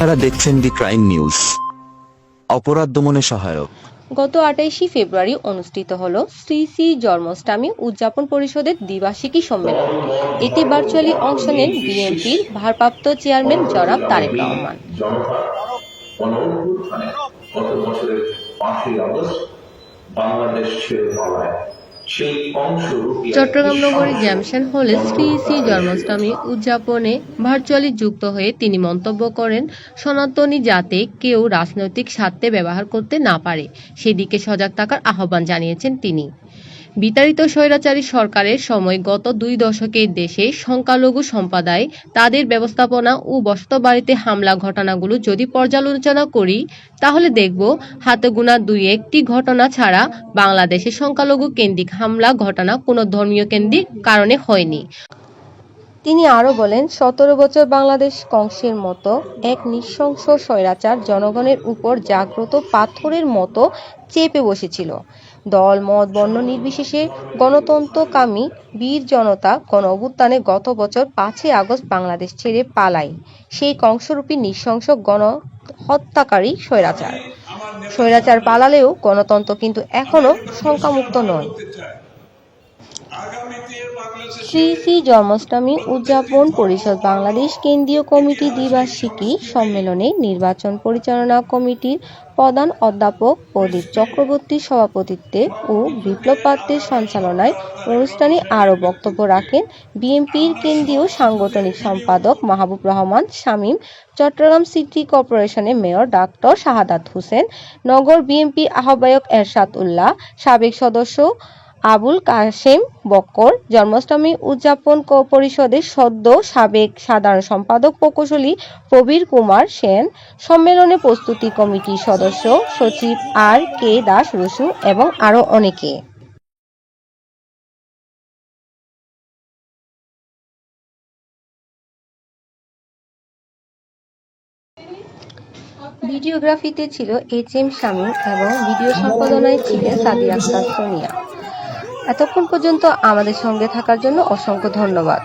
আপনারা দেখছেন দি crime news, অপরাধ দমনে সহায়ক। গত 28 ফেব্রুয়ারি অনুষ্ঠিত হলো শ্রী শ্রী জন্মাষ্টমী উদযাপন পরিষদের দ্বিবার্ষিকী সম্মেলন। এতে ভার্চুয়ালি অংশ নেন বিএনপির ভারপ্রাপ্ত চেয়ারম্যান জনাব তারেক রহমান। চট্টগ্রাম নগরীর জ্যামশন হলে শ্রী শ্রী জন্মাষ্টমী উদযাপনে ভার্চুয়ালি যুক্ত হয়ে তিনি মন্তব্য করেন, সনাতনী যাতে কেউ রাজনৈতিক স্বার্থে ব্যবহার করতে না পারে সেদিকে সজাগ থাকার আহ্বান জানিয়েছেন তিনি। বিতাড়িত স্বৈরাচারী সরকারের সময় গত 2 দশকে দেশে সংখ্যালঘু সম্প্রদায় তাদের ব্যবস্থাপনা ও বসতবাড়িতে হামলা ঘটনাগুলো যদি পর্যালোচনা করি তাহলে দেখব হাতে গোনা 2-1টি ঘটনা ছাড়া বাংলাদেশে সংখ্যালঘু কেন্দ্রিক হামলা ঘটনা কোনো ধর্মীয় কেন্দ্রিক কারণে হয়নি। তিনি আরও বলেন, 17 বছর বাংলাদেশ কংসের মতো এক নৃশংস স্বৈরাচার জনগণের উপর জাগ্রত পাথরের মতো চেপে বসেছিল। দল মত বর্ণ নির্বিশেষে গণতন্ত্রকামী বীর জনতা গণ অভ্যুত্থানে গত বছর 5ই আগস্ট বাংলাদেশ ছেড়ে পালায় সেই কংসরূপী নৃশংস গণহত্যাকারী স্বৈরাচার পালালেও গণতন্ত্র কিন্তু এখনো শঙ্কামুক্ত নয়। শ্রী শ্রী জন্মাষ্টমী উদযাপন পরিষদ বাংলাদেশ কেন্দ্রীয় কমিটি দ্বিবার্ষিকী সম্মেলনে নির্বাচন পরিচালনা কমিটির প্রধান অধ্যাপক প্রদীপ চক্রবর্তীর সভাপতিত্বে ও বিপ্লব পাত্রের সঞ্চালনায় অনুষ্ঠানে আরও বক্তব্য রাখেন বিএনপির কেন্দ্রীয় সাংগঠনিক সম্পাদক মাহবুব রহমান শামীম, চট্টগ্রাম সিটি কর্পোরেশনের মেয়র ডাক্তার শাহাদাত হোসেন, নগর বিএনপি আহ্বায়ক এরশাদ উল্লাহ, সাবেক সদস্য আবুল কাশেম বক্কর, জন্মাষ্টমী উদযাপন পরিষদের সদ্য সাবেক সাধারণ সম্পাদক প্রকৌশলী প্রবীর কুমার সেন, সম্মেলনে প্রস্তুতি কমিটির সদস্য সচিব আর কে দাস রসু এবং আরও অনেকে। ভিডিওগ্রাফিতে ছিল HM শামীম এবং ভিডিও সম্পাদনায় ছিলেন সাদিয়া আক্তার সোনিয়া। এতক্ষণ পর্যন্ত আমাদের সঙ্গে থাকার জন্য অসংখ্য ধন্যবাদ।